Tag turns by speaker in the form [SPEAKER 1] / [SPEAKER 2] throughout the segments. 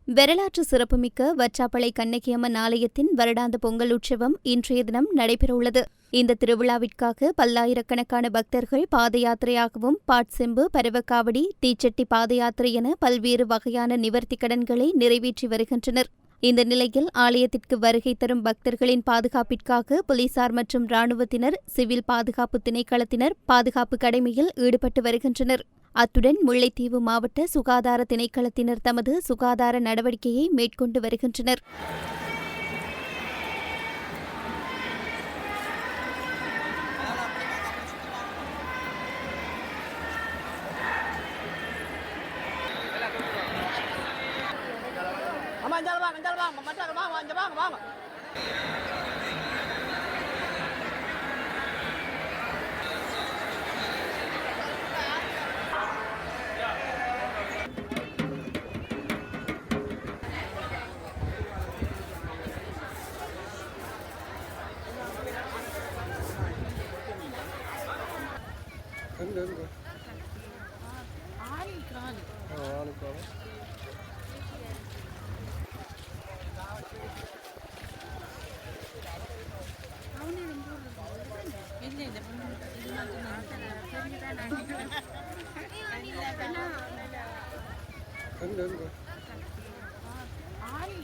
[SPEAKER 1] வரலாற்று சிறப்புமிக்க வற்றாப்பளை கண்ணகியம்மன் ஆலயத்தின் வருடாந்த பொங்கல் உற்சவம் இன்றைய தினம் நடைபெறவுள்ளது. இந்த திருவிழாவிற்காக பல்லாயிரக்கணக்கான பக்தர்கள் பாத யாத்திரையாகவும் பாட்செம்பு, பரவக்காவடி, தீச்சட்டி பாத யாத்திரை என பல்வேறு வகையான நிவர்த்தி கடன்களை நிறைவேற்றி வருகின்றனர். இந்த நிலையில் ஆலயத்திற்கு வருகை தரும் பக்தர்களின் பாதுகாப்பிற்காக போலீசார் மற்றும் ராணுவத்தினர், சிவில் பாதுகாப்பு திணைக்களத்தினர் பாதுகாப்பு கடமையில் ஈடுபட்டு வருகின்றனர். அத்துடன் முல்லைத்தீவு மாவட்ட சுகாதார திணைக்களத்தினர் தமது சுகாதார நடவடிக்கையை மேற்கொண்டு வருகின்றனர்.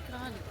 [SPEAKER 2] ஆளுக்கான